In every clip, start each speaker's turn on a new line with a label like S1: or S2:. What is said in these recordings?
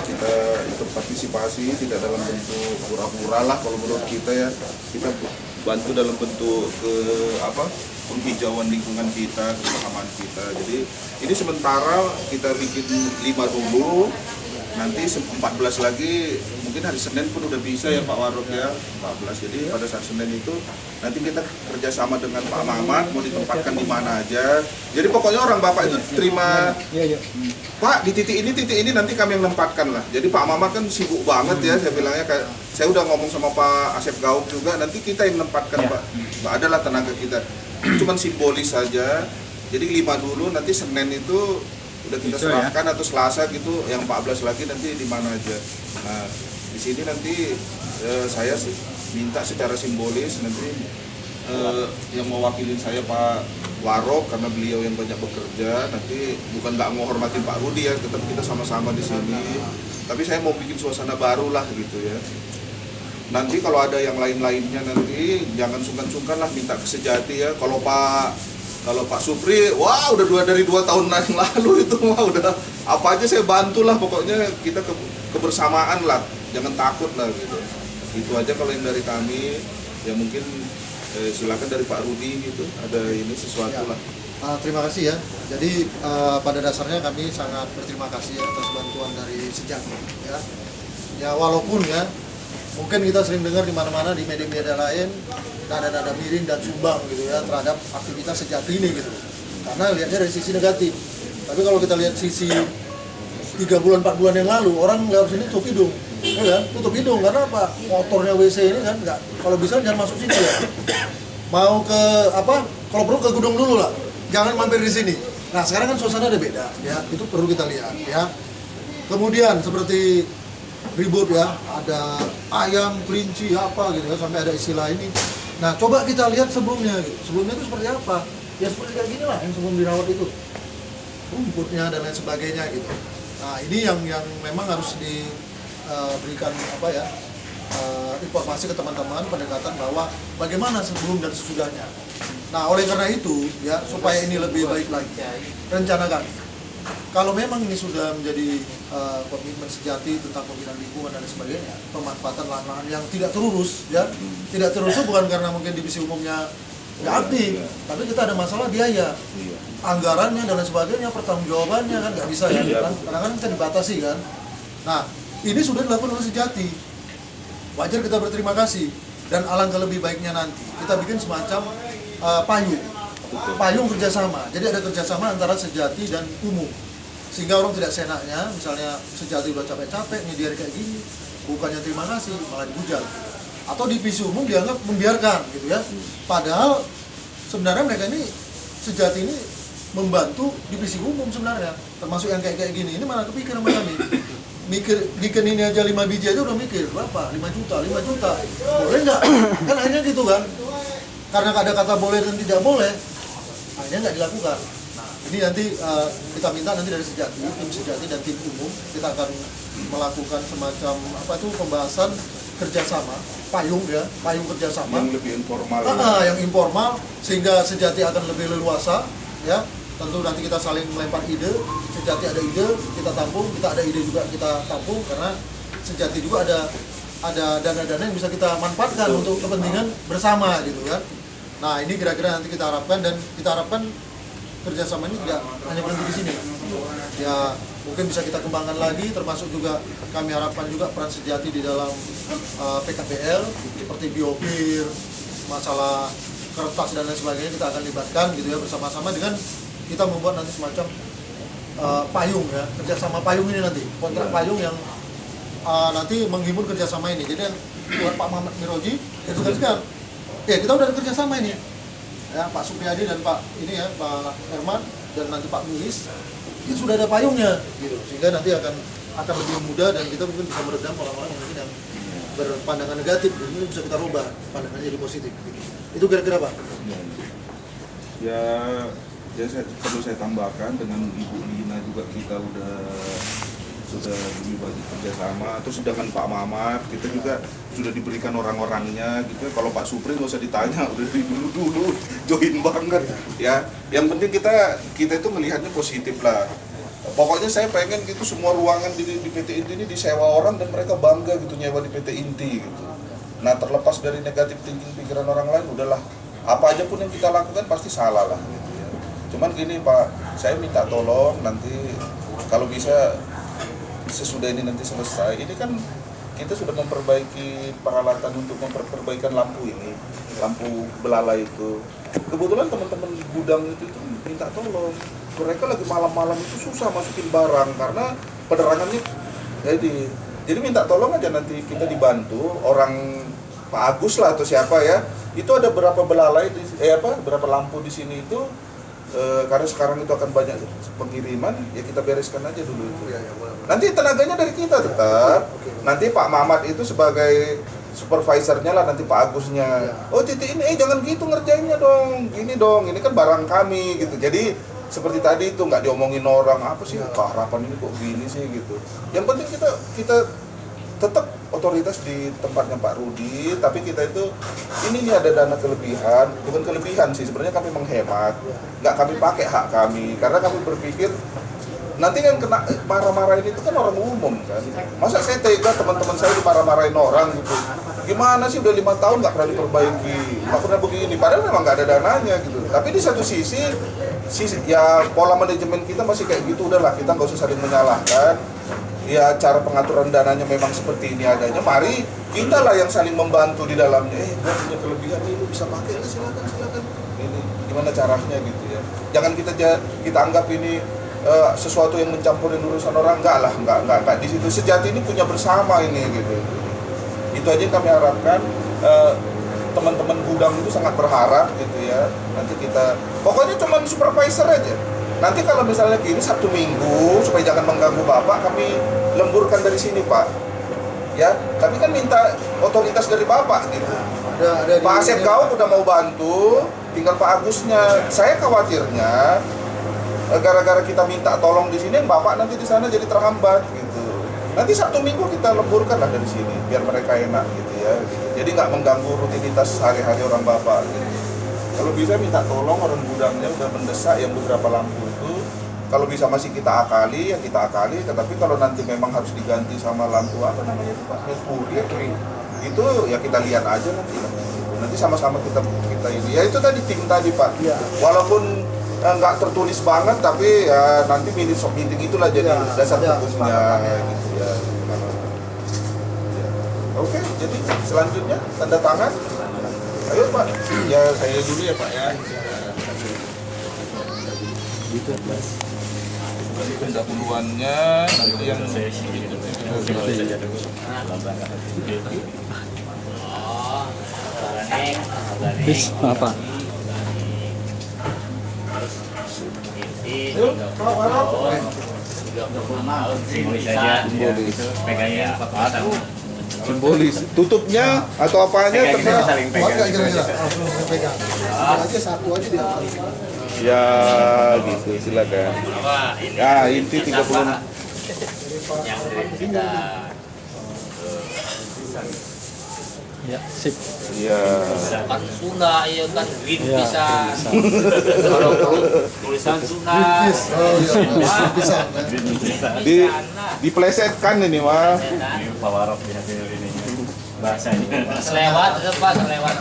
S1: kita ikut partisipasi tidak dalam bentuk pura-pura lah kalau menurut kita ya, kita bantu dalam bentuk penghijauan lingkungan kita, kebersamaan kita. Jadi ini sementara kita bikin 5 dulu, nanti 14 lagi mungkin hari Senin pun udah bisa ya Pak Warok ya, 14. Jadi pada saat Senin itu nanti kita kerjasama dengan Pak Mamat mau ditempatkan di mana aja. Jadi pokoknya orang Bapak itu terima, Pak di titik ini nanti kami yang nempatkan lah. Jadi Pak Mamat kan sibuk banget ya, saya bilangnya kayak saya udah ngomong sama Pak Asep Gauk juga, nanti kita yang nempatkan Pak. Adalah tenaga kita, cuman simbolis saja. Jadi 5 dulu, nanti Senin itu udah kita serahkan atau Selasa gitu, yang 14 lagi nanti di mana aja. Nah di sini nanti saya minta secara simbolis nanti yang mewakilin saya Pak Warok karena beliau yang banyak bekerja. Nanti bukan nggak menghormatin Pak Rudi ya, tetap kita sama-sama di sini. Tapi saya mau bikin suasana baru lah gitu ya. Nanti kalau ada yang lain-lainnya nanti jangan sungkan-sungkan lah minta ke Sejati ya. Kalau Pak Supri, wah udah dari 2 tahun yang lalu itu mah udah apa aja saya bantulah, pokoknya kita kebersamaan lah, jangan takut lah gitu. Itu aja kalau yang dari kami, ya mungkin silakan dari Pak Rudi gitu, ada ini sesuatu lah.
S2: Terima kasih ya. Jadi pada dasarnya kami sangat berterima kasih ya atas bantuan dari Sejati ya. Ya walaupun ya mungkin kita sering dengar di mana-mana di media-media lain nada-nada miring dan sumbang gitu ya terhadap aktivitas Sejati ini gitu. Karena lihatnya dari sisi negatif. Tapi kalau kita lihat sisi 3 bulan 4 bulan yang lalu orang lewat sini tutup hidung, ya kan? Tutup hidung karena apa? Motornya WC ini kan nggak, kalau bisa jangan masuk sini ya. Mau ke kalau perlu ke Gudang dulu lah. Jangan mampir di sini. Nah, sekarang kan suasana ada beda ya. Itu perlu kita lihat ya. Kemudian seperti ribut ya, ada ayam, kelinci, apa gitu ya, sampai ada istilah ini. Nah, coba kita lihat sebelumnya gitu. Sebelumnya itu seperti apa? Ya seperti kayak gini lah yang sebelum dirawat itu. rumputnya dan lain sebagainya gitu. Nah ini yang memang harus diberikan informasi ke teman-teman, pendekatan bahwa bagaimana sebelum dan sesudahnya. Nah oleh karena itu ya, supaya ini lebih baik lagi, rencanakan kalau memang ini sudah menjadi komitmen sejati tentang pembinaan lingkungan dan sebagainya, pemanfaatan lahan-lahan yang tidak terurus ya, tidak terurus itu bukan karena mungkin divisi umumnya nggak aktif, tapi kita ada masalah biaya, anggarannya dan lain sebagainya, pertanggungjawabannya kan nggak bisa ya, kadang-kadang kita dibatasi kan. Nah ini sudah dilakukan oleh Sejati, wajar kita berterima kasih, dan alangkah lebih baiknya nanti kita bikin semacam payung kerjasama. Jadi ada kerjasama antara Sejati dan umum, sehingga orang tidak senaknya, misalnya Sejati udah capek-capek nyediain kayak gini, bukannya terima kasih malah dihujat, atau divisi umum dianggap membiarkan gitu ya. Padahal sebenarnya mereka ini, Sejati ini membantu divisi umum sebenarnya, termasuk yang kayak gini. Ini mana kepikiran sama kami, bikin ini aja 5 biji aja udah mikir berapa, 5 juta boleh nggak? Kan akhirnya gitu kan, karena ada kata boleh dan tidak boleh, akhirnya nggak dilakukan. Nah ini nanti kita minta nanti dari Sejati, tim Sejati dan tim umum, kita akan melakukan semacam pembahasan kerjasama, payung kerjasama
S1: yang lebih informal
S2: yang informal, sehingga Sejati akan lebih leluasa ya. Tentu nanti kita saling melempar ide, Sejati ada ide kita tampung, kita ada ide juga kita tampung, karena Sejati juga ada dana-dana yang bisa kita manfaatkan untuk kepentingan bersama gitu kan. Nah ini kira-kira nanti kita harapkan, dan kita harapkan kerjasama ini tidak hanya berhenti di sini ya, mungkin bisa kita kembangkan lagi, termasuk juga kami harapkan juga peran Sejati di dalam PKPL seperti biopir, masalah kertas dan lain sebagainya, kita akan libatkan gitu ya, bersama-sama dengan kita membuat nanti semacam payung ya, kerjasama payung ini nanti, kontrak payung yang nanti menghimpun kerjasama ini. Jadi yang buat Pak Muhammad Miroji, ya tugas-tugas ya kita udah ada kerjasama ini ya, Pak Supriyadi dan Pak Herman dan nanti Pak Nulis, ya sudah ada payungnya gitu, sehingga nanti akan lebih mudah, dan kita mungkin bisa meredam orang-orang yang mungkin yang berpandangan negatif, dan ini bisa kita rubah pandangannya jadi positif gitu. Itu kira-kira Pak
S1: ya. Perlu saya tambahkan, dengan Ibu Lina juga kita sudah lebih banyak kerjasama. Terus sedangkan Pak Mamat kita juga sudah diberikan orang-orangnya gitu. Kalau Pak Supri nggak usah ditanya, udah dari dulu join banget ya. Yang penting kita itu melihatnya positif lah. Pokoknya saya pengen gitu semua ruangan di PT Inti ini disewa orang dan mereka bangga gitu nyewa di PT Inti gitu. Nah terlepas dari negatif thinking pikiran orang lain, udahlah apa aja pun yang kita lakukan pasti salah lah gitu ya. Cuman gini Pak, saya minta tolong nanti kalau bisa sesudah ini nanti selesai, ini kan kita sudah memperbaiki peralatan untuk memperbaikan lampu ini, lampu belalai itu. Kebetulan teman-teman gudang itu minta tolong, mereka lagi malam-malam itu susah masukin barang karena penerangannya. Jadi minta tolong aja, nanti kita dibantu orang Pak Agus lah atau siapa ya. Itu ada berapa belalai berapa lampu di sini itu. Karena sekarang itu akan banyak pengiriman, ya kita bereskan aja dulu itu. Nanti tenaganya dari kita tetap. Nanti Pak Mamat itu sebagai supervisornya lah, nanti Pak Agusnya. Oh titik ini, jangan gitu ngerjainnya dong, ini kan barang kami gitu. Jadi seperti tadi itu nggak diomongin orang, apa sih harapan ini kok gini sih gitu. Yang penting kita tetap otoritas di tempatnya Pak Rudi, tapi kita itu ini ada dana kelebihan, bukan kelebihan sih sebenarnya, kami menghemat, nggak kami pakai hak kami, karena kami berpikir nanti kan kena marah-marahin itu kan orang umum kan, masa saya tega teman-teman saya dimarah-marahin orang gitu, gimana sih udah 5 tahun nggak pernah diperbaiki, nggak pernah begini, padahal memang nggak ada dananya gitu. Tapi di satu sisi ya pola manajemen kita masih kayak gitu, udahlah kita nggak usah saling menyalahkan. Ya cara pengaturan dananya memang seperti ini adanya, mari kita lah yang saling membantu di dalamnya. Gua punya kelebihan ini, lu bisa pakai lah, silakan. Ini gimana caranya gitu ya. Jangan kita anggap ini sesuatu yang mencampurin urusan orang, enggak di situ. Sejati ini punya bersama ini gitu. Itu aja yang kami harapkan. Teman-teman gudang itu sangat berharap gitu ya. Nanti kita pokoknya cuman supervisor aja. Nanti kalau misalnya gini Sabtu Minggu supaya jangan mengganggu Bapak, kami lemburkan dari sini Pak. Ya, tapi kan minta otoritas dari Bapak gitu. Ada Pak Asep Gauk udah mau bantu, tinggal Pak Agusnya. Saya khawatirnya gara-gara kita minta tolong di sini, bapak nanti di sana jadi terhambat gitu. Nanti Sabtu Minggu kita leburkan lah dari sini biar mereka enak gitu ya. Jadi nggak mengganggu rutinitas hari-hari orang bapak gitu. Kalau bisa minta tolong orang gudangnya udah mendesak yang beberapa lampu itu. Kalau bisa masih kita akali ya kita akali. Tetapi kalau nanti memang harus diganti sama lampu apa namanya itu Pak? Merkuri ya, itu ya kita lihat aja nanti. Nanti sama-sama kita ini. Ya itu tadi tim tadi Pak.
S2: Ya.
S1: Walaupun nggak tertulis banget tapi ya nanti meeting itulah jadi dasar hukumnya gitu ya. Oke, jadi selanjutnya tanda tangan. Ayo Pak, ya saya dulu ya Pak ya. Jadi pendahuluannya nanti yang
S3: apa?
S1: Ayo, Pak Warok. Simbolis. Tutupnya atau apanya terserah.
S2: Enggak kira-kira langsung pegang. Aja satu aja dia.
S1: Ya gitu, silakan. Ya, inti 30.
S3: Ya, sip.
S1: Iya.
S4: Kan Sunda, iya kan green
S3: Ya,
S4: pisan. Tulisan Sunda.
S2: Oh iya, bisa.
S1: Diplesetkan ini mah.
S3: Pak Warok di hasil ini bahasanya.
S4: Selewat, tetap Pak, selewat.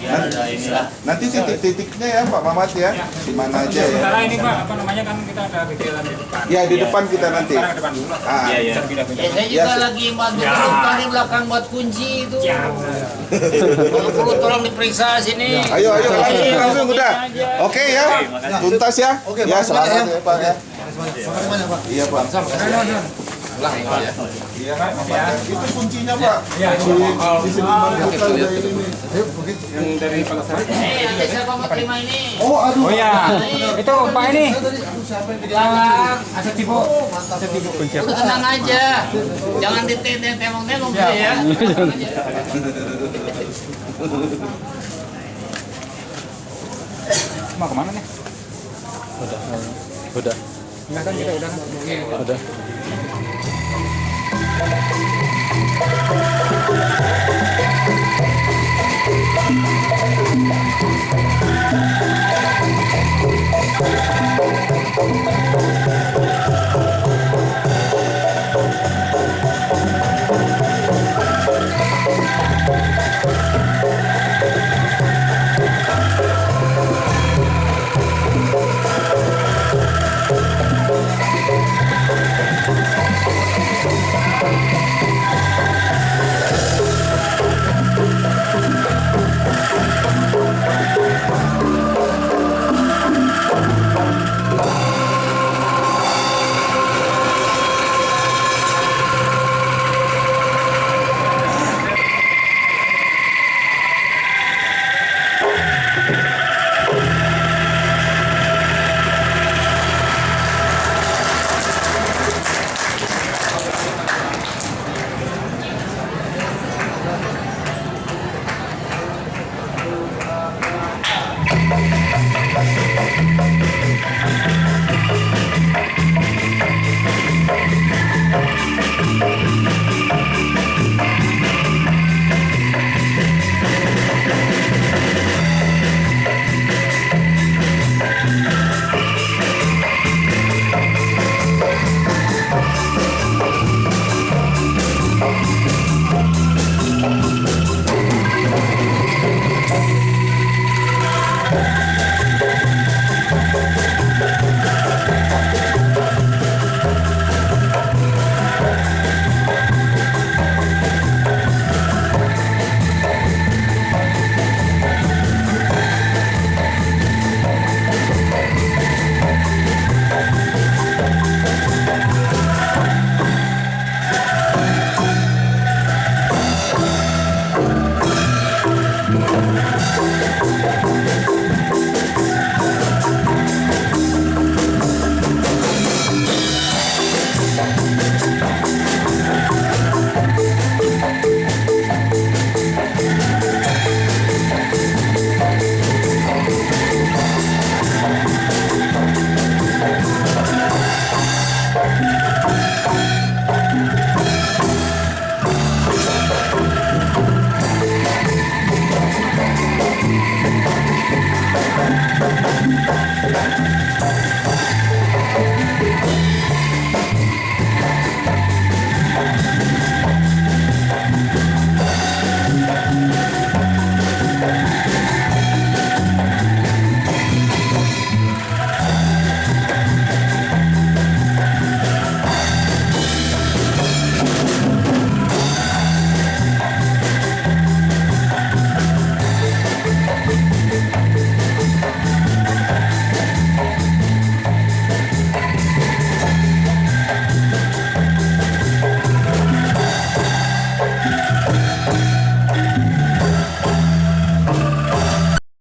S4: Ya, ada inilah.
S1: Nanti titik-titiknya ya Pak Mamat ya. Di mana aja ya.
S5: Sementara ini Pak, apa namanya kan kita ada kegiatan di depan.
S1: Ya di depan kita nanti.
S5: Sekarang ke depan dulu.
S1: Ah,
S3: Iya, iya.
S5: Bisa pindah-pindah.
S4: Ya, saya juga lagi bantu penumpang di belakang buat kunci itu. Kalau perlu tolong diperiksa sini.
S1: Ayo langsung udah. Oke ya. Tuntas ya.
S2: Oke,
S1: Ya
S2: makasih
S1: selamat
S2: banyak
S1: ya Pak ya.
S2: Makasih banyak Pak.
S1: Iya Pak. Iya Pak. Itu kuncinya Pak.
S5: Iya.
S1: Di seniman kita ada ini.
S2: Ayo, oke.
S5: Yang dari Pak Kasar.
S4: Nanti siapa mau terima ini?
S2: Oh, aduh.
S5: Oh iya. Itu Pak ini.
S2: Saya tadi aduh siapa yang jadi
S4: Jangan,
S5: Aset Cibo.
S2: mantap.
S4: udah tenang aja. Jangan ditembong-tembong ya.
S5: Mau kemana nih?
S3: Udah.
S5: Enggak kan kita udah kan?
S3: Udah.
S1: Oke.